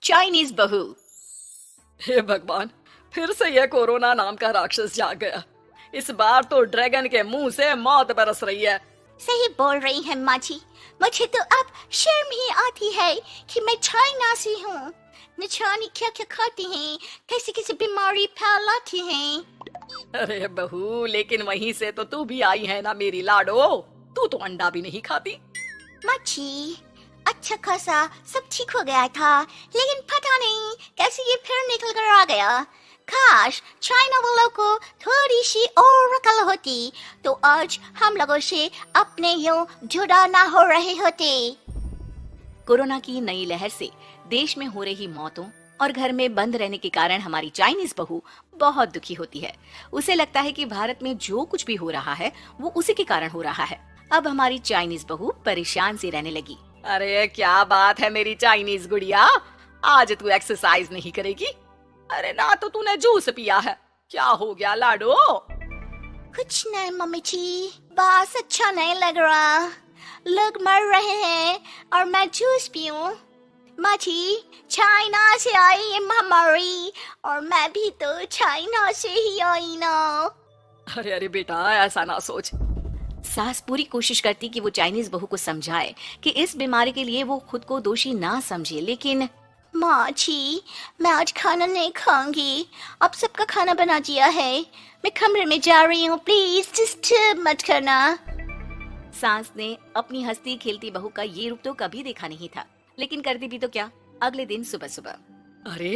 Chinese बहू। हे भगवान, फिर से यह कोरोना नाम का राक्षस जाग गया। इस बार तो ड्रैगन के मुंह से मौत बरस रही है। सही बोल रही है माँ जी। मुझे तो अब शर्म ही आती है कि मैं चाइना से हूँ। न जाने क्या क्या खाती हैं, कैसी कैसी बीमारी फैलाती हैं। अरे बहू, लेकिन वहीं से तो तू भी आई है ना मेरी लाडो। तू तो अंडा भी नहीं खाती। माँ जी, अच्छा खासा सब ठीक हो गया था, लेकिन पता नहीं कैसे ये फिर निकल कर आ गया। काश चाइना वालों को थोड़ी सी और अकल होती तो आज हम लोगों से अपने यूं जुदा ना हो रहे होते। कोरोना की नई लहर से देश में हो रही मौतों और घर में बंद रहने के कारण हमारी चाइनीज बहू बहुत दुखी होती है। उसे लगता है कि भारत में जो कुछ भी हो रहा है वो उसी के कारण हो रहा है। अब हमारी चाइनीज बहू परेशान सी रहने लगी। अरे क्या बात है मेरी चाइनीज गुड़िया, आज तू एक्सरसाइज नहीं करेगी? अरे ना तो तूने जूस पिया है। क्या हो गया लाडो? कुछ नहीं मम्मी जी, बस अच्छा नहीं लग रहा। लोग मर रहे हैं और मैं जूस पीऊं। माँ जी, चाइना से आई ये महामारी और मैं भी तो चाइना से ही आई ना। अरे अरे बेटा, ऐसा ना सोच। सास पूरी कोशिश करती कि वो चाइनीज बहू को समझाए कि इस बीमारी के लिए वो खुद को दोषी ना समझे, लेकिन माँ जी, मैं आज खाना नहीं खाऊंगी। अब सबका खाना बना दिया है। मैं कमरे में जा रही हूँ, प्लीज डिस्टर्ब मत करना। सास ने अपनी हंसती खेलती बहू का ये रूप तो कभी देखा नहीं था, लेकिन करती भी तो क्या। अगले दिन सुबह सुबह, अरे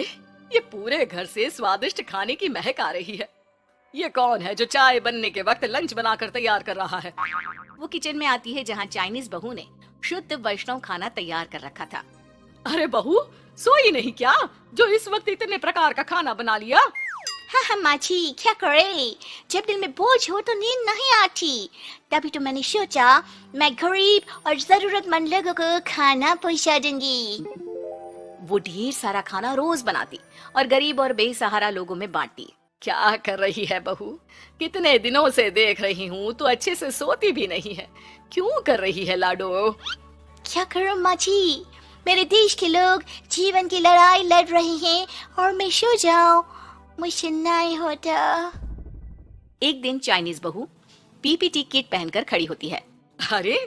ये पूरे घर से स्वादिष्ट खाने की महक आ रही है। ये कौन है जो चाय बनने के वक्त लंच बनाकर तैयार कर रहा है? वो किचन में आती है जहाँ चाइनीज बहू ने शुद्ध वैष्णव खाना तैयार कर रखा था। अरे बहू, सोई नहीं क्या जो इस वक्त इतने प्रकार का खाना बना लिया? हाँ माँ जी, क्या करे, जब दिल में बोझ हो तो नींद नहीं आती। तभी तो मैंने सोचा मैं गरीब और जरूरतमंद लोगों को खाना पहुँचा दूंगी। वो ढेर सारा खाना रोज बनाती और गरीब और बेसहारा लोगों में बांटती। क्या कर रही है बहू? कितने दिनों से देख रही हूँ तो अच्छे से सोती भी नहीं है। क्यों कर रही है लाडो? क्या करूँ माँ जी, मेरे देश के लोग जीवन की लड़ाई लड़ रहे हैं और मैं सो जाऊं, मुझसे नहीं होता। एक दिन चाइनीज बहू पीपीटी किट पहनकर खड़ी होती है। अरे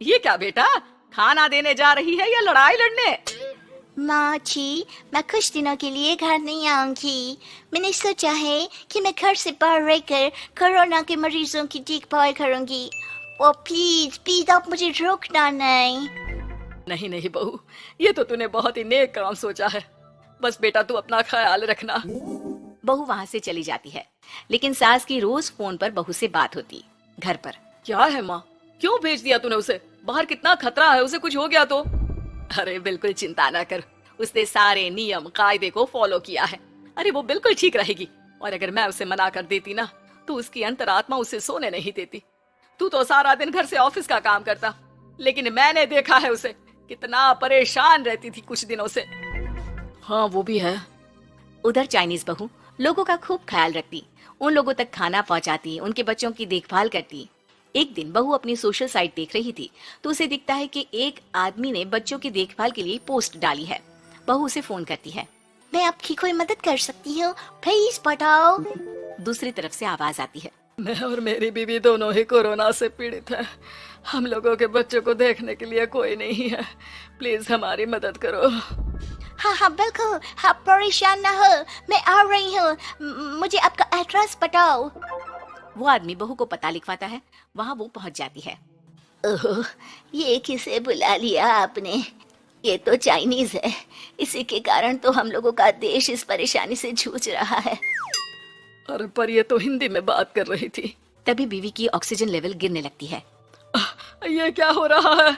ये क्या बेटा, खाना देने जा रही है या लड़ाई लड़ने? माँ जी, मैं कुछ दिनों के लिए घर नहीं आऊंगी। मैंने सोचा है कि मैं घर से बाहर रहकर कोरोना के मरीजों की देखभाल करूंगी। ओ प्लीज प्लीज आप मुझे रोकना नहीं। नहीं नहीं बहू, ये तो तूने बहुत ही नेक काम सोचा है। बस बेटा तू अपना ख्याल रखना। बहू वहाँ से चली जाती है, लेकिन सास की रोज फोन पर बहू से बात होती। घर पर क्या है माँ, क्यों भेज दिया तूने उसे? बाहर कितना खतरा है, उसे कुछ हो गया तो? अरे बिल्कुल चिंता ना कर, उसने सारे नियम कायदे को फॉलो किया है। अरे वो बिल्कुल ठीक रहेगी। और अगर मैं उसे मना कर देती ना तो उसकी अंतरात्मा उसे सोने नहीं देती। तू तो सारा दिन घर से ऑफिस का काम करता, लेकिन मैंने देखा है उसे कितना परेशान रहती थी कुछ दिनों से। हाँ वो भी है। उधर चाइनीज बहू लोगों का खूब ख्याल रखती, उन लोगों तक खाना पहुंचाती, उनके बच्चों की देखभाल करती। एक दिन बहू अपनी सोशल साइट देख रही थी तो उसे दिखता है कि एक आदमी ने बच्चों की देखभाल के लिए पोस्ट डाली है। बहू उसे फोन करती है। मैं आपकी कोई मदद कर सकती हूँ, प्लीज बताओ। दूसरी तरफ से आवाज आती है। मैं और मेरी बीवी दोनों ही कोरोना से पीड़ित हैं। हम लोगों के बच्चों को देखने के लिए कोई नहीं है। प्लीज हमारी मदद करो। हाँ बिल्कुल, आप परेशान ना हो, मैं आ रही हूँ। मुझे आपका एड्रेस बताओ। वो आदमी बहू को पता लिखवाता है। वहाँ वो पहुँच जाती है। ओह, ये किसे बुला लिया आपने? ये तो चाइनीज है, इसी के कारण तो हम लोगों का देश इस परेशानी से जूझ रहा है। अरे पर ये तो हिंदी में बात कर रही थी। तभी बीवी की ऑक्सीजन लेवल गिरने लगती है। ये क्या हो रहा है?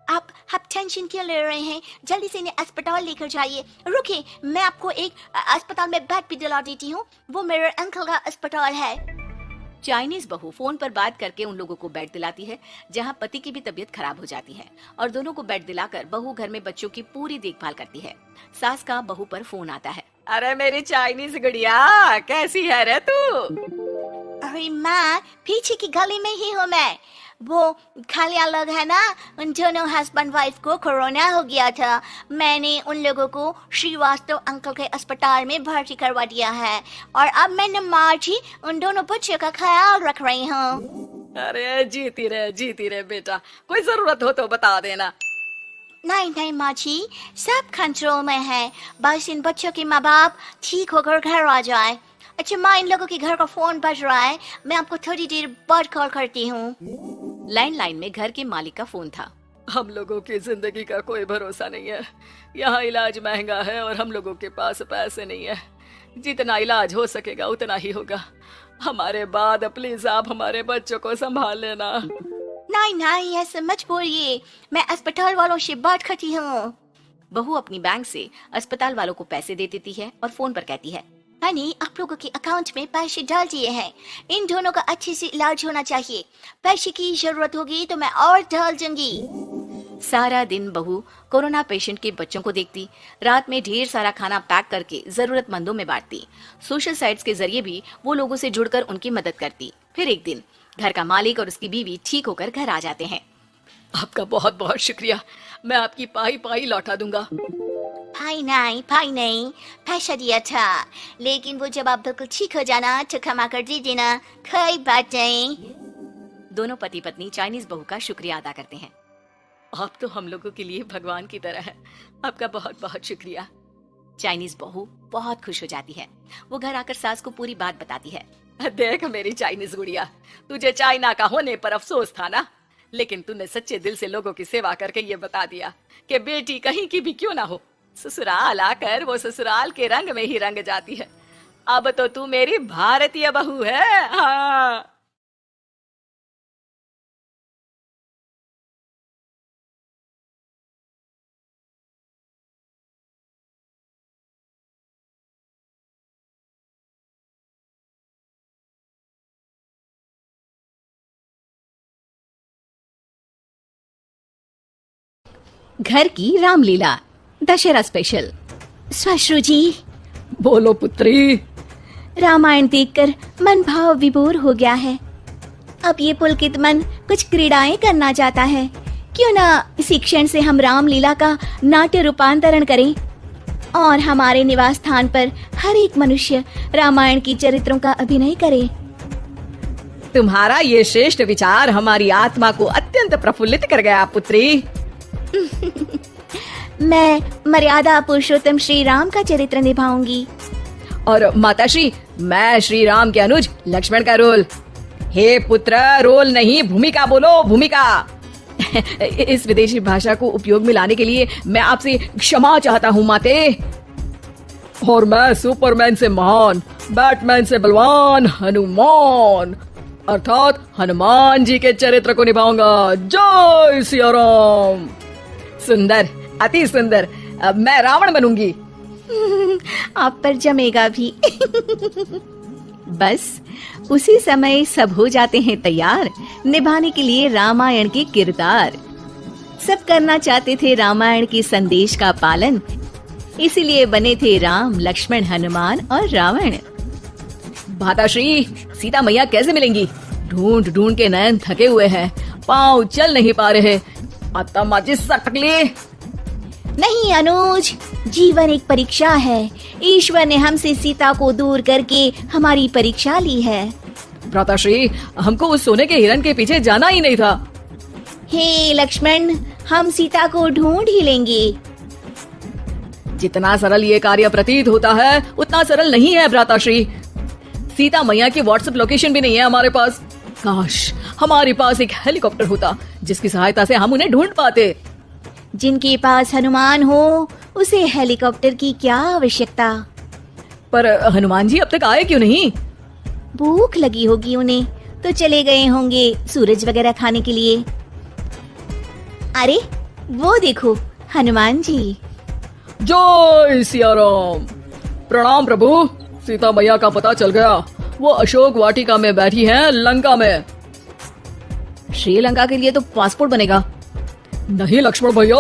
आप टेंशन क्यों ले रहे हैं? जल्दी से इन्हें अस्पताल लेकर जाइए। रुकिए, मैं आपको एक अस्पताल में बेड भी दिला देती हूँ। वो मेरे अंकल का अस्पताल है। चाइनीज बहू फोन पर बात करके उन लोगों को बेड दिलाती है, जहाँ पति की भी तबीयत खराब हो जाती है और दोनों को बेड दिलाकर बहू घर में बच्चों की पूरी देखभाल करती है। सास का बहू पर फोन आता है। अरे मेरी चाइनीज गुड़िया, कैसी है रे तू? अरे माँ, पीछे की गली में ही हूँ मैं। वो खाली अलग है ना, उन दोनों हस्बैंड वाइफ को कोरोना हो गया था। मैंने उन लोगों को श्रीवास्तव अंकल के अस्पताल में भर्ती करवा दिया है और अब मैं नमाज ही उन दोनों बच्चों का ख्याल रख रही हूँ। अरे जीती रहे बेटा, कोई जरूरत हो तो बता देना। नहीं नहीं माँ जी, सब कंट्रोल में है, बस इन बच्चों के माँ बाप ठीक होकर घर आ जाए। अच्छा माँ, इन लोगों के घर का फोन बज रहा है, मैं आपको थोड़ी देर बाद कॉल करती हूँ। लैंडलाइन में घर के मालिक का फोन था। हम लोगों की जिंदगी का कोई भरोसा नहीं है, यहाँ इलाज महंगा है और हम लोगों के पास पैसे नहीं है। जितना इलाज हो सकेगा उतना ही होगा। हमारे बाद प्लीज आप हमारे बच्चों को संभाल लेना। नहीं नहीं, ऐसे मत बोलिए, मैं अस्पताल वालों से बात करती हूँ। बहू अपनी बैंक से अस्पताल वालों को पैसे दे देती है और फोन पर कहती है, हनी आप लोगों के अकाउंट में पैसे डाल दिए हैं, इन दोनों का अच्छे से इलाज होना चाहिए, पैसे की जरूरत होगी तो मैं और डाल दूंगी। सारा दिन बहू कोरोना पेशेंट के बच्चों को देखती, रात में ढेर सारा खाना पैक करके जरूरतमंदों में बांटती। सोशल साइट्स के जरिए भी वो लोगों से जुड़कर उनकी मदद करती। फिर एक दिन घर का मालिक और उसकी बीवी ठीक होकर घर आ जाते हैं। आपका बहुत बहुत शुक्रिया, मैं आपकी पाई पाई लौटा दूंगा। भाई नहीं, पैसा दिया था, लेकिन वो जब आप बिल्कुल ठीक हो जाना तो क्षमा कर दी देना, कोई बात नहीं। दोनों पति पत्नी चाइनीज बहू का शुक्रिया अदा करते हैं। आप तो हम लोगों के लिए भगवान की तरह है, आपका बहुत बहुत शुक्रिया। चाइनीज बहू बहुत खुश हो जाती है। वो घर आकर सास को पूरी बात बताती है। देख मेरी चाइनीज गुड़िया, तुझे चाइना का होने पर अफसोस था ना, लेकिन तूने सच्चे दिल से लोगों की सेवा करके ये बता दिया कि बेटी कहीं की भी क्यों ना हो, ससुराल आकर वो ससुराल के रंग में ही रंग जाती है। अब तो तू मेरी भारतीय बहू है। हाँ। घर की रामलीला दशहरा स्पेशल। श्वश्रु जी, बोलो पुत्री। रामायण देखकर मन भाव विभोर हो गया है। अब ये पुलकित मन कुछ क्रीड़ाएं करना चाहता है। क्यों ना इसी क्षण से हम रामलीला का नाट्य रूपांतरण करें और हमारे निवास स्थान पर हर एक मनुष्य रामायण की चरित्रों का अभिनय करे। तुम्हारा ये श्रेष्ठ विचार हमारी आत्मा को अत्यंत प्रफुल्लित कर गया पुत्री। मैं मर्यादा पुरुषोत्तम श्री राम का चरित्र निभाऊंगी। और माताश्री, मैं श्री राम के अनुज लक्ष्मण का रोल। हे पुत्र, रोल नहीं भूमिका बोलो, भूमिका। इस विदेशी भाषा को उपयोग में लाने के लिए मैं आपसे क्षमा चाहता हूँ माते। और मैं सुपरमैन से महान, बैटमैन से बलवान हनुमान अर्थात हनुमान जी के चरित्र को निभाऊंगा। जय सिया राम। सुंदर, अति सुंदर। अब मैं रावण बनूंगी। आप पर जमेगा भी। बस उसी समय सब हो जाते हैं तैयार निभाने के लिए रामायण के किरदार। सब करना चाहते थे रामायण के संदेश का पालन, इसीलिए बने थे राम, लक्ष्मण, हनुमान और रावण। माताश्री, सीता मैया कैसे मिलेंगी? ढूंढ ढूंढ के नयन थके हुए हैं, पाँव चल नहीं पा रहे। आता माची सटकली। नहीं अनुज, जीवन एक परीक्षा है। ईश्वर ने हमसे सीता को दूर करके हमारी परीक्षा ली है। भ्राताश्री, हमको उस सोने के हिरण के पीछे जाना ही नहीं था। हे लक्ष्मण, हम सीता को ढूंढ ही लेंगे। जितना सरल ये कार्य प्रतीत होता है उतना सरल नहीं है भ्राताश्री। सीता मैया की व्हाट्सएप लोकेशन भी नहीं है हमारे पास। काश हमारे पास एक हेलीकॉप्टर होता जिसकी सहायता से हम उन्हें ढूंढ पाते। जिनके पास हनुमान हो उसे हेलीकॉप्टर की क्या आवश्यकता। पर हनुमान जी अब तक आए क्यों नहीं? भूख लगी होगी उन्हें, तो चले गए होंगे सूरज वगैरह खाने के लिए। अरे वो देखो हनुमान जी। जय सिया राम। प्रणाम प्रभु। सीता मैया का पता चल गया, वो अशोक वाटिका में बैठी हैं लंका में। श्रीलंका के लिए तो पासपोर्ट बनेगा। नहीं लक्ष्मण भैया,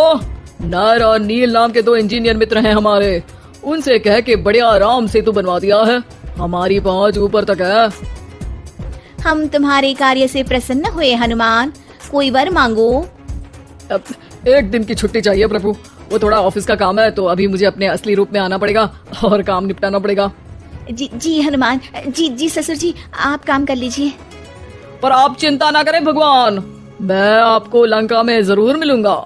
नर और नील नाम के 2 इंजीनियर मित्र हैं हमारे, उनसे कह के बढ़िया राम सेतु बनवा दिया है। हमारी पहुंच ऊपर तक है। हम तुम्हारे कार्य से प्रसन्न हुए हनुमान, कोई वर मांगो। अब एक दिन की छुट्टी चाहिए प्रभु, वो थोड़ा ऑफिस का काम है तो अभी मुझे अपने असली रूप में आना पड़ेगा और काम निपटाना पड़ेगा। जी जी हनुमान जी, जी ससुर जी आप काम कर लीजिए। पर आप चिंता ना करें भगवान, मैं आपको लंका में जरूर मिलूंगा।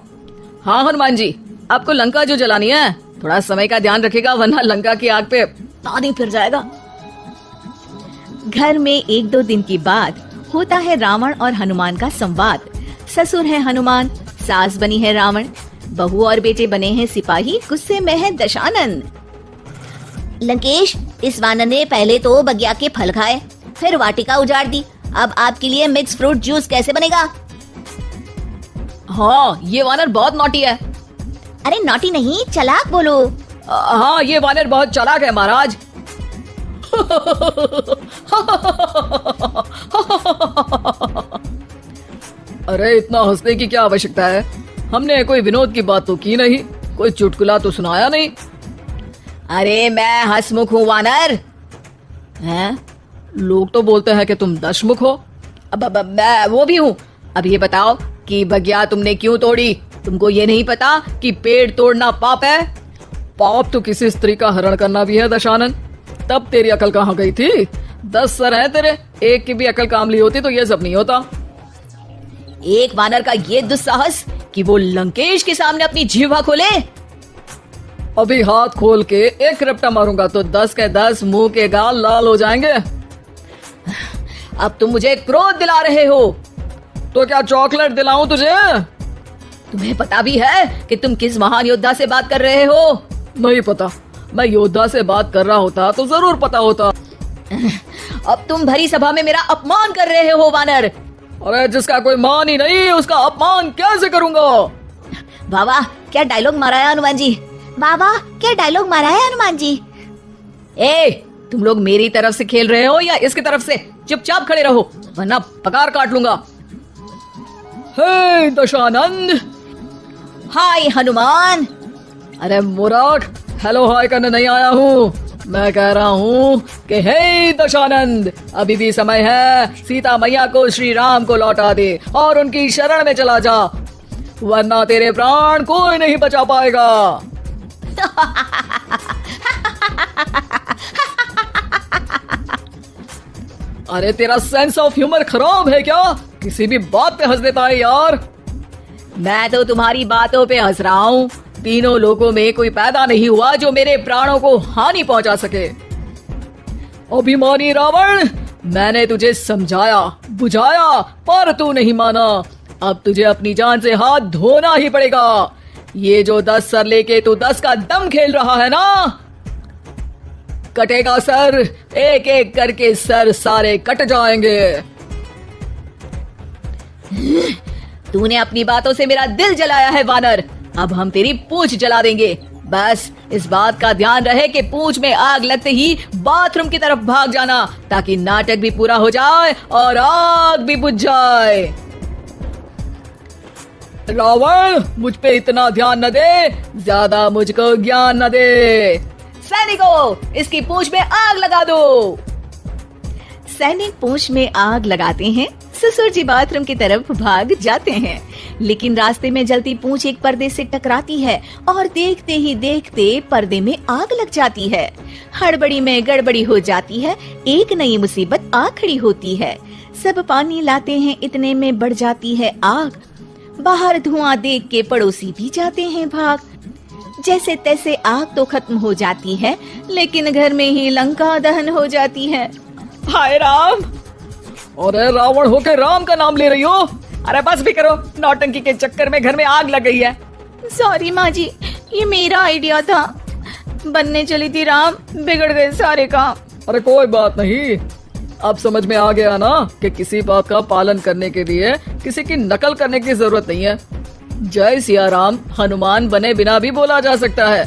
हाँ हनुमान जी, आपको लंका जो जलानी है थोड़ा समय का ध्यान रखिएगा, वरना लंका की आग पे पानी फिर जाएगा। घर में 1-2 दिन की बाद होता है रावण और हनुमान का संवाद। ससुर है हनुमान, सास बनी है रावण, बहू और बेटे बने हैं सिपाही, गुस्से में है दशानन। लंकेश, इस वानर ने पहले तो बगिया के फल खाए, फिर वाटिका उजाड़ दी, अब आपके लिए मिक्स फ्रूट जूस कैसे बनेगा? हाँ, ये वानर बहुत नॉटी है। अरे नॉटी नहीं, चालाक बोलो। हाँ, ये वानर बहुत चालाक है महाराज। अरे इतना हंसने की क्या आवश्यकता है, हमने कोई विनोद की बात तो की नहीं, कोई चुटकुला तो सुनाया नहीं। अरे मैं हंसमुख हूँ वानर। हैं? लोग तो बोलते हैं कि तुम दशमुख हो। अब मैं वो भी हूँ। अब ये बताओ कि बगिया तुमने क्यों तोड़ी? तुमको ये नहीं पता कि पेड़ तोड़ना पाप है? पाप तो किसी स्त्री का हरण करना भी है दशानन। तब तेरी अकल कहाँ गई थी? 10 सर है तेरे, एक की भी अकल काम ली होती तो ये सब नहीं होता। एक वानर का ये दुस्साहस कि वो लंकेश के सामने अपनी जीवा खोले। अभी हाथ खोल के एक रपटा मारूंगा तो 10 के 10 मुंह के गाल लाल हो जाएंगे। अब तुम मुझे क्रोध दिला रहे हो। तो क्या चॉकलेट दिलाऊं तुझे? तुम्हें पता भी है कि तुम किस महान योद्धा से बात कर रहे हो? नहीं पता, मैं योद्धा से बात कर रहा होता तो जरूर पता होता। अब तुम भरी सभा में मेरा अपमान कर रहे हो वानर। अरे जिसका कोई मान ही नहीं उसका अपमान कैसे करूंगा? वाह वाह, क्या डायलॉग मारा है हनुमान जी। वाह वाह, क्या डायलॉग मारा है हनुमान जी। ए, तुम लोग मेरी तरफ से खेल रहे हो या इसकी तरफ से? चुपचाप खड़े रहो वरना पगार काट लूंगा। हे दशानंद। हाय हनुमान। अरे मूर्ख, हेलो हाय करने नहीं आया हूँ, मैं कह रहा हूँ कि हे दशानंद, अभी भी समय है, सीता मैया को श्री राम को लौटा दे और उनकी शरण में चला जा, वरना तेरे प्राण कोई नहीं बचा पाएगा। अरे तेरा सेंस ऑफ ह्यूमर खराब है क्या? किसी भी बात पे हंस देता है यार। मैं तो तुम्हारी बातों पे हंस रहा हूँ। तीनों लोगों में कोई पैदा नहीं हुआ जो मेरे प्राणों को हानि पहुंचा सके। अभिमानी रावण, मैंने तुझे समझाया बुझाया पर तू नहीं माना। अब तुझे अपनी जान से हाथ धोना ही पड़ेगा। ये जो 10 सर लेके तू 10 का दम खेल रहा है ना, कटेगा सर, एक एक करके सर सारे कट जाएंगे। तूने अपनी बातों से मेरा दिल जलाया है वानर, अब हम तेरी पूंछ जला देंगे। बस इस बात का ध्यान रहे कि पूंछ में आग लगते ही बाथरूम की तरफ भाग जाना, ताकि नाटक भी पूरा हो जाए और आग भी बुझ जाए। रावण, मुझ पे इतना ध्यान न दे, ज्यादा मुझको ज्ञान न दे। सैनिकों, इसकी पूंछ में आग लगा दो। सैनिक पूंछ में आग लगाते हैं। ससुर जी बाथरूम की तरफ भाग जाते हैं, लेकिन रास्ते में जलती पूंछ एक पर्दे से टकराती है और देखते ही देखते पर्दे में आग लग जाती है। हड़बड़ी में गड़बड़ी हो जाती है, एक नई मुसीबत आ खड़ी होती है। सब पानी लाते हैं, इतने में बढ़ जाती है आग। बाहर धुआं देख के पड़ोसी भी जाते हैं भाग। जैसे तैसे आग तो खत्म हो जाती है, लेकिन घर में ही लंका दहन हो जाती है। हाय राम। अरे रावण होके राम का नाम ले रही हो? अरे बस भी करो, नौटंकी के चक्कर में घर में आग लग गई है। सॉरी माँ जी, ये मेरा आइडिया था। बनने चली थी राम, बिगड़ गए सारे काम। अरे कोई बात नहीं, अब समझ में आ गया ना कि किसी बात का पालन करने के लिए किसी की नकल करने की जरूरत नहीं है। जय सिया राम हनुमान बने बिना भी बोला जा सकता है।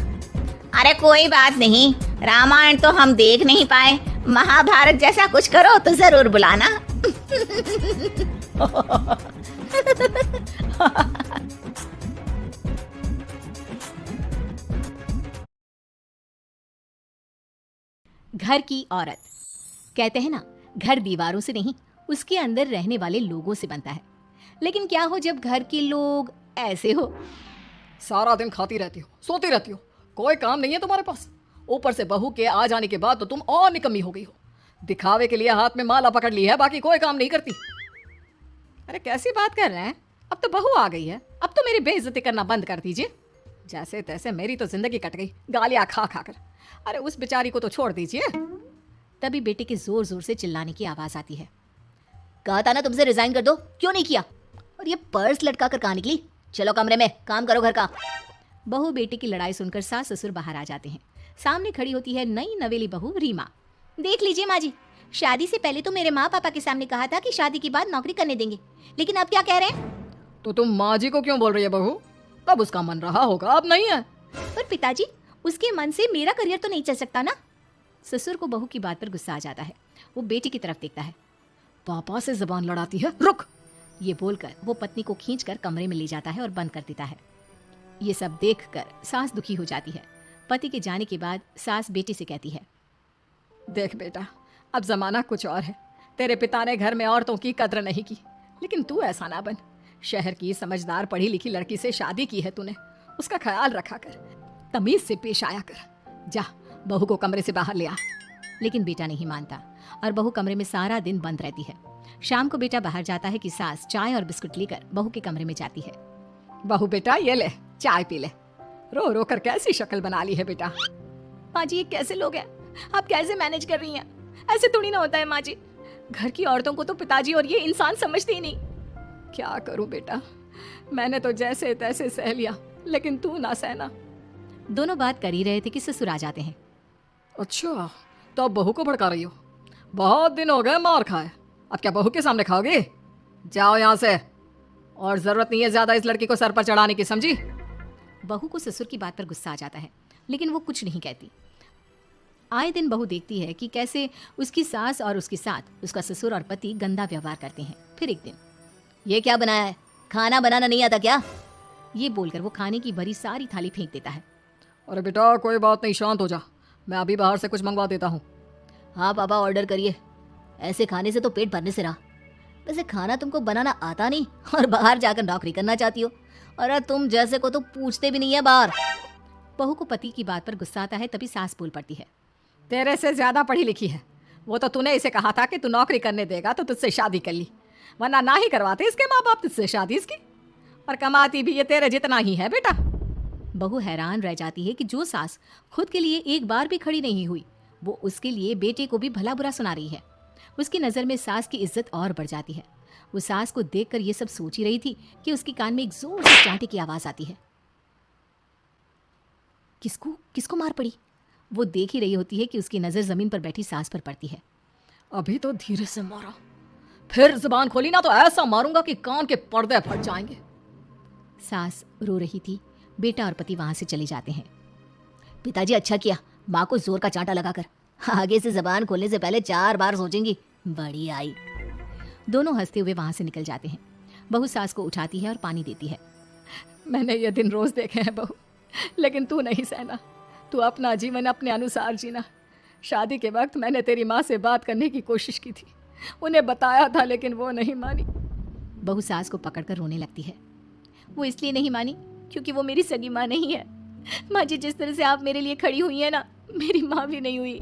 अरे कोई बात नहीं, रामायण तो हम देख नहीं पाए, महाभारत जैसा कुछ करो तो जरूर बुलाना। घर की औरत। कहते हैं ना, घर दीवारों से नहीं उसके अंदर रहने वाले लोगों से बनता है। लेकिन क्या हो जब घर के लोग ऐसे हो। सारा दिन खाती रहती हो, सोती रहती हो, कोई काम नहीं है तुम्हारे पास। ऊपर से बहू के आ जाने के बाद तो तुम और निकम्मी हो गई हो। दिखावे के लिए हाथ में माला पकड़ ली है, बाकी कोई काम नहीं करती। अरे कैसी बात कर रहे हैं, अब तो बहू आ गई है, अब तो मेरी बेइज्जती करना बंद कर दीजिए। जैसे तैसे मेरी तो जिंदगी कट गई गालियां खा खा कर। अरे उस बेचारी को तो छोड़ दीजिए। तभी बेटे के जोर जोर से चिल्लाने की आवाज आती है। कहा था ना तुमसे रिजाइन कर दो, क्यों नहीं किया? और ये पर्स लटका कर कहाँ निकली? चलो कमरे में, काम करो घर का। बहू बेटे की लड़ाई सुनकर सास ससुर बाहर आ जाते हैं। सामने खड़ी होती है नई नवेली बहू रीमा। देख लीजिए माँ जी, शादी से पहले तो मेरे माँ पापा के सामने कहा था कि शादी के बाद नौकरी करने देंगे, लेकिन अब क्या कह रहे हैं? तो तुम माँ जी को क्यों बोल रही है बहू? तब उसका मन रहा होगा, अब नहीं है। पर पिताजी, उसके मन से मेरा करियर तो नहीं चल सकता ना। ससुर को बहू की बात पर गुस्सा आ जाता है। वो बेटी की तरफ देखता है। पापा से जबान लड़ाती है, रुक। ये बोलकर वो पत्नी को खींचकर कमरे में ले जाता है और बंद कर देता है। ये सब देखकर सास दुखी हो जाती है। पति के जाने के बाद सास बेटी से कहती है, देख बेटा, अब जमाना कुछ और है। तेरे पिता ने घर में औरतों की कद्र नहीं की, लेकिन तू ऐसा ना बन। शहर की समझदार पढ़ी लिखी लड़की से शादी की है तूने, उसका ख्याल रखा कर, तमीज से पेश आया कर। जा, बहू को कमरे से बाहर ले आ। लेकिन बेटा नहीं मानता और बहू कमरे में सारा दिन बंद रहती है। शाम को बेटा बाहर जाता है कि सास चाय और बिस्कुट लेकर बहू के कमरे में जाती है। बहू बेटा ये ले, चाय पी ले। रो रो कर कैसी शक्ल बना ली है बेटा। माँ जी, ये कैसे लोग हैं? आप कैसे मैनेज कर रही हैं? ऐसे थोड़ी ना होता है माँ जी। घर की औरतों को तो पिताजी और ये इंसान समझते ही नहीं। क्या करूं बेटा, मैंने तो जैसे तैसे सह लिया, लेकिन तू ना सहना। दोनों बात कर ही रहे थे कि ससुर आ जाते हैं। अच्छा, तो अब बहू को भड़का रही हो? बहुत दिन हो गए मार खाए, अब क्या बहू के सामने खाओगे? जाओ यहाँ से, और जरूरत नहीं है ज्यादा इस लड़की को सर पर चढ़ाने की, समझी? बहू को ससुर की बात पर गुस्सा आ जाता है, लेकिन वो कुछ नहीं कहती। आए दिन बहू देखती है कि कैसे उसकी सास और उसके साथ उसका ससुर और पति गंदा व्यवहार करते हैं। फिर एक दिन, ये क्या बनाया है? खाना बनाना नहीं आता क्या? ये बोलकर वो खाने की भरी सारी थाली फेंक देता है। अरे बेटा कोई बात नहीं, शांत हो जा, मैं अभी बाहर से कुछ मंगवा देता हूँ। हाँ पापा, ऑर्डर करिए। ऐसे खाने से तो पेट भरने से रहा। वैसे खाना तुमको बनाना आता नहीं और बाहर जाकर नौकरी करना चाहती हो। अरे तुम जैसे को तो पूछते भी नहीं है बाहर। बहू को पति की बात पर गुस्सा आता है, तभी सास बोल पड़ती है। तेरे से ज्यादा पढ़ी लिखी है, वो तो तूने इसे कहा था कि तू नौकरी करने देगा तो तुझसे शादी कर ली, वरना ना ही करवाते इसके माँ बाप तुझसे शादी इसकी। और कमाती भी ये तेरे जितना ही है बेटा। बहू हैरान रह जाती है कि जो सास खुद के लिए एक बार भी खड़ी नहीं हुई, वो उसके लिए बेटे को भी भला बुरा सुना रही है। उसकी नज़र में सास की इज्जत और बढ़ जाती है। वो सास को देखकर ये सब सोच ही रही थी कि उसके कान में एक जोर से चांटे की आवाज आती है। किसको किसको मार पड़ी? वो देख ही रही होती है कि उसकी नज़र जमीन पर बैठी सास पर पड़ती है। अभी तो धीरे से मारा, फिर जुबान खोली ना तो ऐसा मारूंगा कि कान के पर्दे फट जाएंगे। सास रो रही थी। बेटा और पति वहां से चले जाते हैं। पिताजी अच्छा किया माँ को जोर का चांटा लगाकर, आगे से जबान खोलने से पहले 4 बार सोचेंगी। बड़ी आई। दोनों हंसते हुए वहां से निकल जाते हैं। बहू सास को उठाती है और पानी देती है। मैंने ये दिन रोज देखे हैं बहू, लेकिन तू नहीं सहना। तू अपना जीवन अपने अनुसार जीना। शादी के वक्त मैंने तेरी माँ से बात करने की कोशिश की थी, उन्हें बताया था, लेकिन वो नहीं मानी। बहू सास को पकड़कर रोने लगती है। वो इसलिए नहीं मानी क्योंकि वो मेरी सगी माँ नहीं है। माँ जी, जिस तरह से आप मेरे लिए खड़ी हुई है ना, मेरी माँ भी नहीं हुई।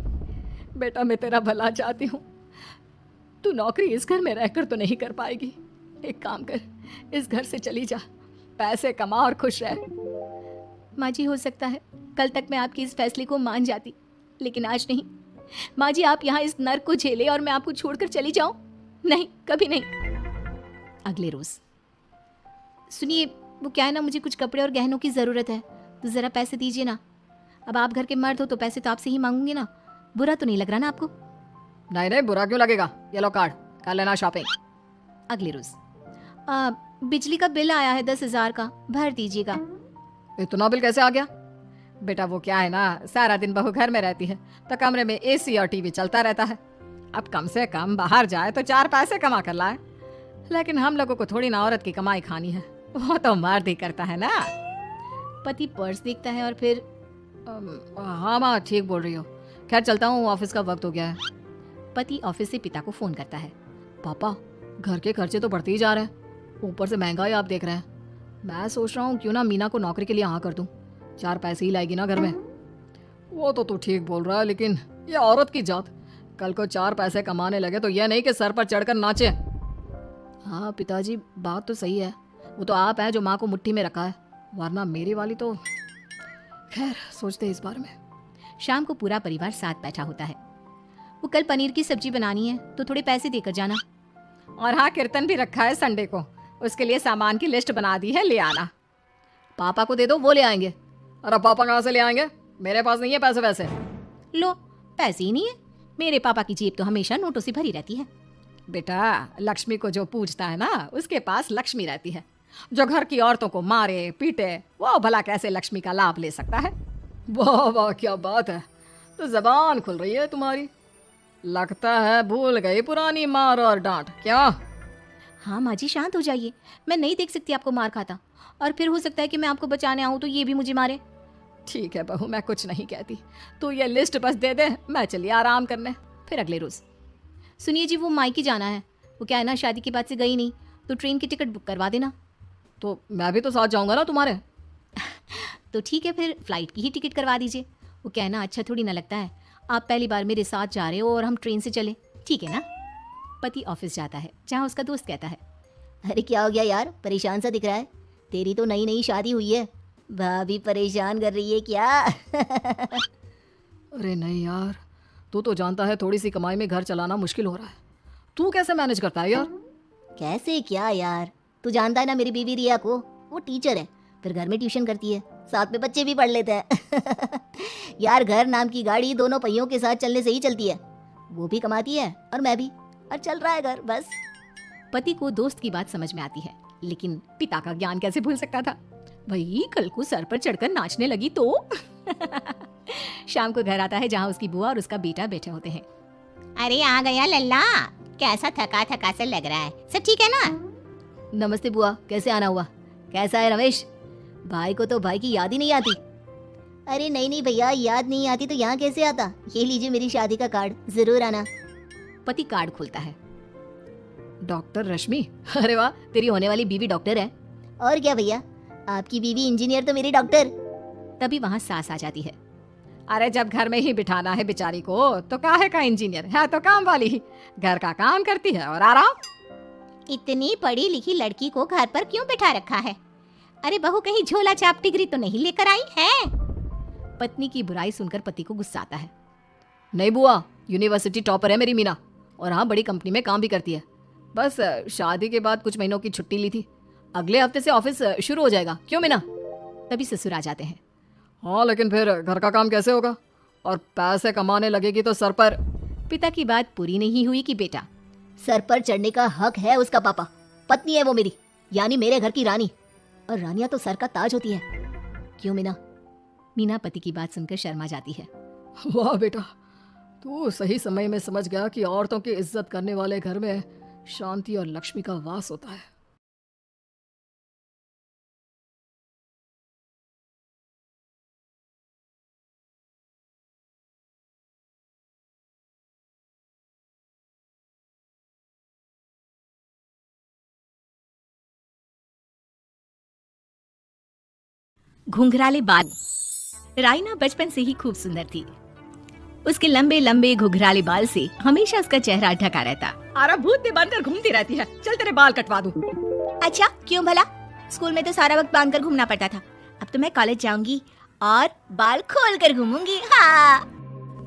बेटा मैं तेरा भला चाहती हूँ, तू नौकरी इस घर में रहकर तो नहीं कर पाएगी। एक काम कर, इस घर से चली जा, पैसे कमा और खुश रह। माँ जी, हो सकता है कल तक मैं आपके इस फैसले को मान जाती, लेकिन आज नहीं। माँ जी, आप यहाँ इस नर्क को झेले और मैं आपको छोड़कर चली जाऊं? नहीं, कभी नहीं। अगले रोज, सुनिए, वो क्या है ना, मुझे कुछ कपड़े और गहनों की जरूरत है, तो जरा पैसे दीजिए ना। अब आप घर के मर्द हो तो पैसे तो आपसे ही मांगूंगी ना। बुरा तो नहीं लग रहा ना आपको? नहीं नहीं, बुरा क्यों लगेगा, ये लो कार्ड, कर लेना शॉपिंग। अगले रोज, बिजली का बिल आया है 10,000 का, भर दीजिएगा। इतना बिल कैसे आ गया? बेटा वो क्या है ना, सारा दिन बहू घर में रहती है तो कमरे में एसी और टीवी चलता रहता है। अब कम से कम बाहर जाए तो 4 पैसे कमा कर लाए, लेकिन हम लोगों को थोड़ी ना औरत की कमाई खानी है, वो तो मर्द ही करता है ना। पति पर्स देखता है और फिर हाँ माँ ठीक बोल रही हो, खैर चलता हूँ, ऑफिस का वक्त हो गया है। पति ऑफिस से पिता को फोन करता है। पापा घर के खर्चे तो बढ़ते ही जा रहे हैं, ऊपर से महंगाई आप देख रहे हैं। मैं सोच रहा हूँ क्यों ना मीना को नौकरी के लिए हाँ कर दूँ, 4 पैसे ही लाएगी ना घर में। वो तो तू ठीक बोल रहा है, लेकिन ये औरत की जात, कल को 4 पैसे कमाने लगे तो यह नहीं कि सर पर चढ़कर नाचे। हाँ पिताजी, बात तो सही है। वो तो आप हैं जो माँ को मुट्ठी में रखा है, वरना मेरी वाली तो। खैर, सोचते इस बारे में। शाम को पूरा परिवार साथ बैठा होता है। वो कल पनीर की सब्जी बनानी है तो थोड़े पैसे देकर जाना। और हाँ, कीर्तन भी रखा है संडे को, उसके लिए सामान की लिस्ट बना दी है, ले आना। पापा को दे दो, वो ले आएंगे। अरे पापा कहाँ से ले आएंगे, मेरे पास नहीं है पैसे वैसे। लो, पैसे ही नहीं है? मेरे पापा की जेब तो हमेशा नोटों से भरी रहती है। बेटा, लक्ष्मी को जो पूछता है ना, उसके पास लक्ष्मी रहती है। जो घर की औरतों को मारे पीटे, वो भला कैसे लक्ष्मी का लाभ ले सकता है? वाह वाह, क्या बात है, तो जबान खुल रही है तुम्हारी। लगता है भूल गई पुरानी मार और डांट, क्या? हाँ माँ जी, शांत हो जाइए। मैं नहीं देख सकती आपको मार खाता, और फिर हो सकता है कि मैं आपको बचाने आऊँ तो ये भी मुझे मारे। ठीक है बहू, मैं कुछ नहीं कहती, तो ये लिस्ट बस दे दे, मैं चलिए आराम करने, फिर अगले रोज। सुनिए जी, वो मायके जाना है। वो क्या है ना, शादी के बाद से गई नहीं, तो ट्रेन की टिकट बुक करवा देना। तो मैं भी तो साथ जाऊंगा ना तुम्हारे। तो ठीक है, फिर फ्लाइट की ही टिकट करवा दीजिए। वो क्या है ना, अच्छा थोड़ी ना लगता है, आप पहली बार मेरे साथ जा रहे हो और हम ट्रेन से चले, ठीक है ना? पति ऑफिस जाता है, जहाँ उसका दोस्त कहता है, अरे क्या हो गया यार, परेशान सा दिख रहा है। तेरी तो नई नई शादी हुई है, भाभी परेशान कर रही है क्या? अरे नहीं यार, तू तो जानता है थोड़ी सी कमाई में घर चलाना मुश्किल हो रहा है। तू कैसे मैनेज करता है यार? कैसे क्या यार, तू जानता है ना मेरी बीवी रिया को, वो टीचर है, फिर घर में ट्यूशन करती है, साथ में बच्चे भी पढ़ लेते हैं। यार, घर नाम की गाड़ी दोनों पहियों के साथ चलने से ही चलती है। वो भी कमाती है और मैं भी, और चल रहा है घर बस। पति को दोस्त की बात समझ में आती है, लेकिन पिता का ज्ञान कैसे भूल सकता था? भाई, कल को सर पर चढ़कर नाचने लगी तो। शाम को घर आता है, जहाँ उसकी बुआ और उसका बेटा बैठे होते हैं। अरे आ गया लल्ला, कैसा थका थका सा लग रहा है, सब ठीक है ना? नमस्ते बुआ, कैसे आना हुआ? कैसा है रमेश? भाई को तो भाई की याद ही नहीं आती। अरे नहीं नहीं भैया, याद नहीं आती तो यहाँ कैसे आता? ये लीजिए मेरी शादी का कार्ड, जरूर आना। पति कार्ड खोलता है। डॉक्टर रश्मि, अरे वाह, तेरी होने वाली बीवी डॉक्टर है। और क्या भैया, आपकी बीवी इंजीनियर तो मेरी डॉक्टर। तभी वहाँ सास आ जाती है। अरे जब घर में ही बिठाना है बेचारी को, तो काहे का इंजीनियर है, तो काम वाली ही, घर का काम करती है और आराम। इतनी पढ़ी लिखी लड़की को घर पर क्यों बिठा रखा है? अरे बहू कहीं झोला छाप डिग्री तो नहीं लेकर आई है? पत्नी की बुराई सुनकर पति को गुस्सा आता है। नहीं बुआ, यूनिवर्सिटी टॉपर है मेरी मीना, और हाँ, बड़ी कंपनी में काम भी करती है। बस शादी के बाद कुछ महीनों की छुट्टी ली थी, अगले हफ्ते से ऑफिस शुरू हो जाएगा। क्यों मीना? तभी ससुर आ जाते हैं। हाँ, लेकिन फिर घर का काम कैसे होगा, और पैसे कमाने लगेगी तो सर पर। पिता की बात पूरी नहीं हुई कि बेटा, सर पर चढ़ने का हक है उसका पापा, पत्नी है वो मेरी, यानी मेरे घर की रानी, और रानियां तो सर का ताज होती है। क्यों मीना? मीना पति की बात सुनकर शर्मा जाती है। वाह बेटा, तू सही समय में समझ गया कि औरतों की इज्जत करने वाले घर में शांति और लक्ष्मी का वास होता है। घुंघराले बाल। राइना बचपन से ही खूब सुंदर थी। उसके लंबे लंबे घुंघराले बाल से हमेशा उसका चेहरा ढका रहता। अरे भूत ने बनकर घूमती रहती है, चल तेरे बाल कटवा दूं। अच्छा, क्यों भला? स्कूल में तो सारा वक्त बांध कर घूमना पड़ता था, अब तो मैं कॉलेज जाऊंगी और बाल खोल कर घूमूंगी। हाँ।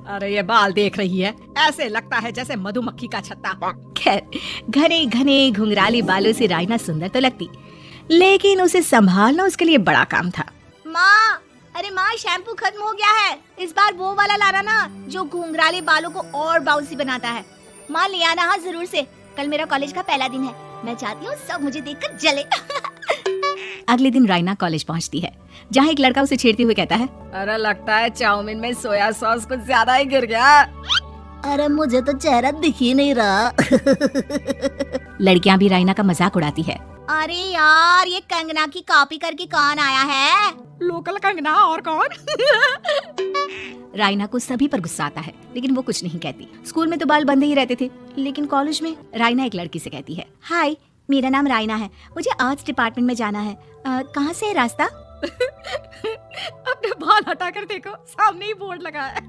अरे ये बाल देख रही है, ऐसे लगता है जैसे मधुमक्खी का छत्ता। खैर, घने घने घुंघराले बालों से राइना सुंदर तो लगती, लेकिन उसे संभालना उसके लिए बड़ा काम था। माँ, अरे माँ, शैम्पू खत्म हो गया है, इस बार वो वाला लाना ना जो घुंघराले बालों को और बाउंसी बनाता है। माँ ले आना, हाँ जरूर से, कल मेरा कॉलेज का पहला दिन है, मैं चाहती हूँ सब मुझे देखकर जले। अगले दिन राइना कॉलेज पहुंचती है, जहाँ एक लड़का उसे छेड़ते हुए कहता है, अरे लगता है चाउमीन में सोया सॉस कुछ ज्यादा ही गिर गया। अरे मुझे तो चेहरा दिख ही नहीं रहा। लड़कियां भी राइना का मजाक उड़ाती है। अरे यार, ये कंगना की कॉपी करके कौन आया है? लोकल कंगना और कौन? राइना को सभी पर गुस्सा आता है, लेकिन वो कुछ नहीं कहती। स्कूल में तो बाल बंधे ही रहते थे, लेकिन कॉलेज में राइना एक लड़की से कहती है, हाय, मेरा नाम रायना है, मुझे आर्ट्स डिपार्टमेंट में जाना है। कहाँ से है रास्ता? अपने बाल हटा कर देखो, सामने ही बोर्ड लगा है।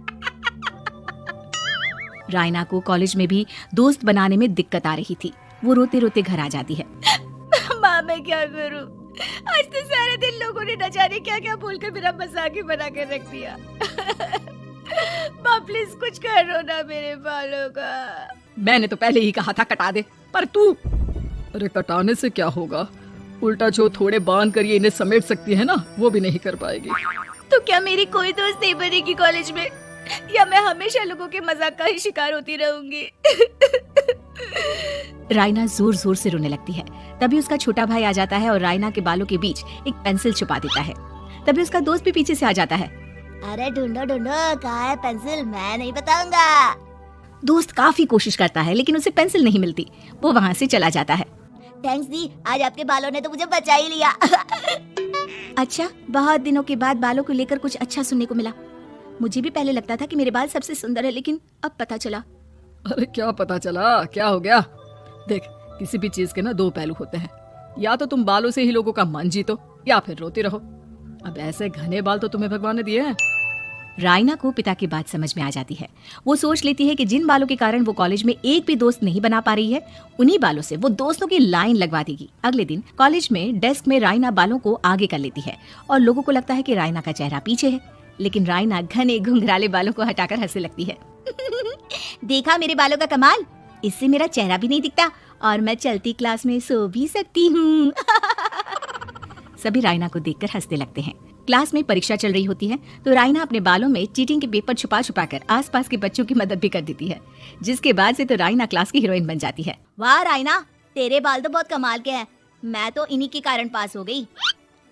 रायना को कॉलेज में भी दोस्त बनाने में दिक्कत आ रही थी। वो रोते रोते घर आ जाती है। माँ मैं क्या करूँ? आज तो सारे दिन लोगों ने न जाने क्या क्या बोलकर मेरा मजाक ही बना कर रख दिया। माँ प्लीज कुछ करो ना मेरे बालों का। मैंने तो पहले ही कहा था कटा दे, पर तू। अरे कटाने से क्या होगा, उल्टा जो थोड़े बांध कर ये इन्हें समेट सकती है ना, वो भी नहीं कर पाएगी। तो क्या मेरी कोई दोस्त नहीं बनेगी कॉलेज में, या मैं हमेशा लोगों के मजाक का ही शिकार होती रहूंगी? रायना जोर जोर से रोने लगती है। तभी उसका छोटा भाई आ जाता है और रायना के बालों के बीच एक पेंसिल छुपा देता है। तभी उसका दोस्त भी पीछे से आ जाता है। अरे ढूंढो ढूंढो, कहाँ है पेंसिल? मैं नहीं बताऊंगा। दोस्त काफी कोशिश करता है लेकिन उसे पेंसिल नहीं मिलती। वो वहाँ से चला जाता है। थैंक्स दी, आज आपके बालों ने तो मुझे बचा ही लिया। अच्छा, बहुत दिनों के बाद बालों को लेकर कुछ अच्छा सुनने को मिला। मुझे भी पहले लगता था कि मेरे बाल सबसे सुंदर है, लेकिन अब पता चला। अरे क्या पता चला, क्या हो गया? देख, किसी भी चीज के ना दो पहलू होते हैं। या तो तुम बालों से ही लोगों का मन जीतो, या फिर रोते रहो। अब ऐसे घने बाल तो तुम्हें भगवान ने दिए हैं। रायना को पिता की बात समझ में आ जाती है। वो सोच लेती है कि जिन बालों के कारण वो कॉलेज में एक भी दोस्त नहीं बना पा रही है, उन्हीं बालों से वो दोस्तों की लाइन लगवा देगी। अगले दिन कॉलेज में डेस्क में रायना बालों को आगे कर लेती है और लोगों को लगता है कि रायना का चेहरा पीछे है, लेकिन रायना घने घुंघराले बालों को हटाकर हंसने लगती है। देखा मेरे बालों का कमाल, इससे मेरा चेहरा भी नहीं दिखता और मैं चलती क्लास में सो भी सकती हूँ। सभी रायना को देखकर हंसने लगते हैं। क्लास में परीक्षा चल रही होती है तो रायना अपने बालों में चीटिंग के पेपर छुपा छुपा कर आसपास के बच्चों की मदद भी कर देती है, जिसके बाद से तो रायना क्लास की हीरोइन बन जाती है। वाह रायना, तेरे बाल तो बहुत कमाल के हैं। मैं तो इन्हीं के कारण पास हो गई।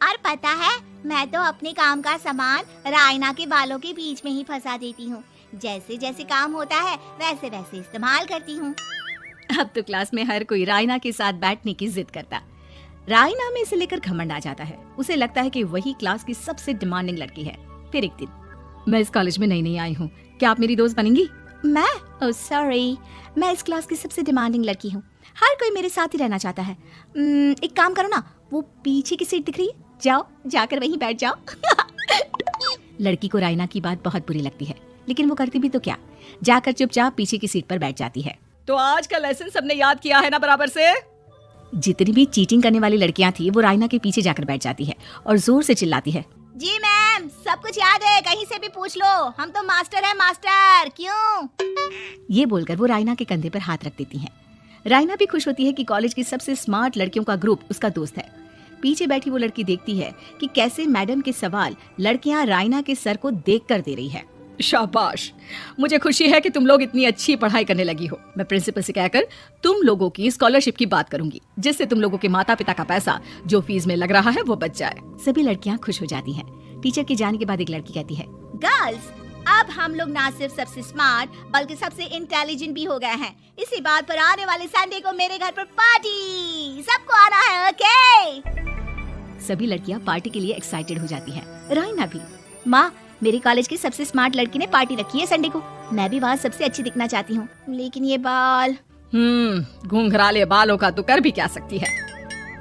और पता है, मैं तो अपने काम का सामान रायना के बालों के बीच में ही फंसा देती हूँ। जैसे जैसे काम होता है वैसे वैसे इस्तेमाल करती हूँ। अब तो क्लास में हर कोई रायना के साथ बैठने की जिद करता। रायना में इसे लेकर घमंड आ जाता है। उसे लगता है कि वही क्लास की सबसे डिमांडिंग लड़की है। फिर एक दिन, मैं इस कॉलेज में नई नई आई हूँ, क्या आप मेरी दोस्त बनेंगी? मैं? ओह सॉरी, मैं इस क्लास की सबसे डिमांडिंग लड़की हूँ। हर कोई मेरे साथ ही रहना चाहता है। एक काम करो ना, वो पीछे की सीट दिख रही है, जाओ जाकर वहीं बैठ जाओ। लड़की को रायना की बात बहुत बुरी लगती है, लेकिन वो करती भी तो क्या, जाकर चुपचाप पीछे की सीट पर बैठ जाती है। तो आज का लेसन सबने याद किया है ना बराबर से? जितनी भी चीटिंग करने वाली लड़कियां थी वो रायना के पीछे जाकर बैठ जाती है और जोर से चिल्लाती है, जी मैम, सब कुछ याद है, कहीं से भी पूछ लो, हम तो मास्टर है मास्टर। क्यों? ये बोलकर वो रायना के कंधे पर हाथ रख देती हैं। रायना भी खुश होती है कि कॉलेज की सबसे स्मार्ट लड़कियों का ग्रुप उसका दोस्त है। पीछे बैठी वो लड़की देखती है कि कैसे मैडम के सवाल लड़कियां रायना के सर को देख कर दे रही है। शाबाश, मुझे खुशी है कि तुम लोग इतनी अच्छी पढ़ाई करने लगी हो। मैं प्रिंसिपल से कहकर तुम लोगों की स्कॉलरशिप की बात करूंगी, जिससे तुम लोगों के माता पिता का पैसा जो फीस में लग रहा है वो बच जाए। सभी लड़कियां खुश हो जाती हैं। टीचर के जाने के बाद एक लड़की कहती है, गर्ल्स, अब हम लोग ना सिर्फ सबसे स्मार्ट बल्कि सबसे इंटेलिजेंट भी हो गए हैं। इसी बात पर आने वाले संडे को मेरे घर पर पार्टी, सबको आना है, ओके? सभी लड़कियां पार्टी के लिए एक्साइटेड हो जाती हैं। रायना भी। माँ, मेरी कॉलेज की सबसे स्मार्ट लड़की ने पार्टी रखी है संडे को। मैं भी वहाँ सबसे अच्छी दिखना चाहती हूँ, लेकिन ये बाल। घुंघराले बालों का तो कर भी क्या सकती है।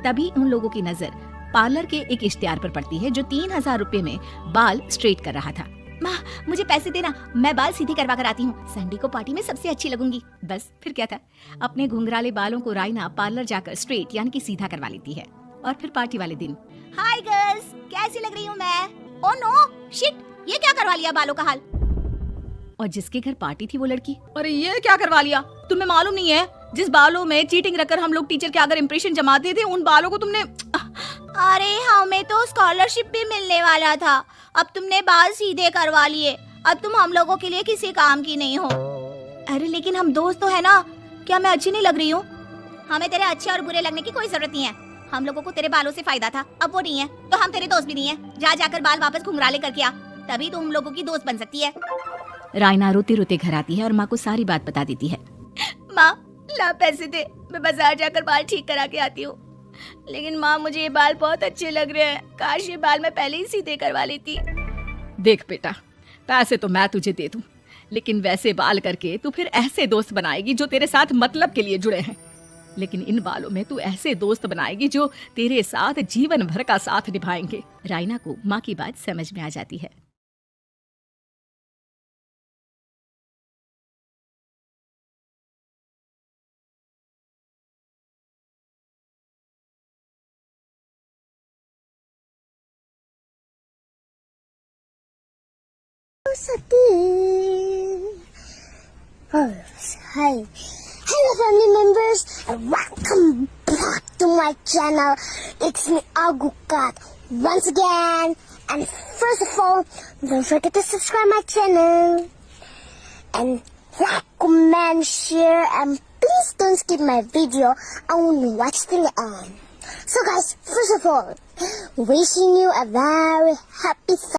तभी उन लोगों की नजर पार्लर के एक इश्तिहार पर पड़ती है जो 3000 रुपए में बाल स्ट्रेट कर रहा था। माँ, मुझे पैसे देना, मैं बाल सीधे करवा कर आती हूँ। संडे को पार्टी में सबसे अच्छी लगूंगी। बस फिर क्या था, अपने घुंघराले बालों को रायना पार्लर जाकर स्ट्रेट यानी कि सीधा करवा लेती है। और फिर पार्टी वाले दिन, हाय गर्ल्स, कैसी लग रही हूँ मैं? ओह नो, शिट, ये क्या करवा लिया बालों का हाल? और जिसके घर पार्टी थी वो लड़की, अरे ये क्या करवा लिया? तुम्हें मालूम नहीं है, जिस बालों में चीटिंग रखकर हम लोग टीचर के अगर इम्प्रेशन जमाते थे, उन बालों को तुमने। अरे हमें तो स्कॉलरशिप भी मिलने वाला था, अब तुमने बाल सीधे करवा लिए। अब तुम हम लोगों के लिए किसी काम की नहीं हो। अरे लेकिन हम दोस्त तो है ना, क्या मैं अच्छी नहीं लग रही हूँ? हमें तेरे अच्छे और बुरे लगने की कोई जरूरत नहीं है। हम लोगों को तेरे बालों से फायदा था, अब वो नहीं है तो हम तेरे दोस्त भी नहीं है। जा जाकर बाल वापस घुंघराले करके आ, तभी तो हम लोगों की दोस्त बन सकती है। रायना रोते रोते घर आती है और माँ को सारी बात बता देती है। माँ, ला पैसे दे, मैं बाजार जाकर बाल ठीक करा के आती हूँ। लेकिन माँ, मुझे ये बाल बहुत अच्छे लग रहे हैं, काश ये बाल मैं पहले ही सीधे करवा लेती। देख बेटा, पैसे तो मैं तुझे दे दूं, लेकिन वैसे बाल करके तू फिर ऐसे दोस्त बनाएगी जो तेरे साथ मतलब के लिए जुड़े हैं। लेकिन इन बालों में तू ऐसे दोस्त बनाएगी जो तेरे साथ जीवन भर का साथ निभाएंगे। रायना को माँ की बात समझ में आ जाती है। Hi. Hello family members and welcome back to my channel. It's me Agukat once again, and first of all, don't forget to subscribe my channel and like, comment, share, and please don't skip my video. I want to watch till the end. So guys, first of all, wishing you a very happy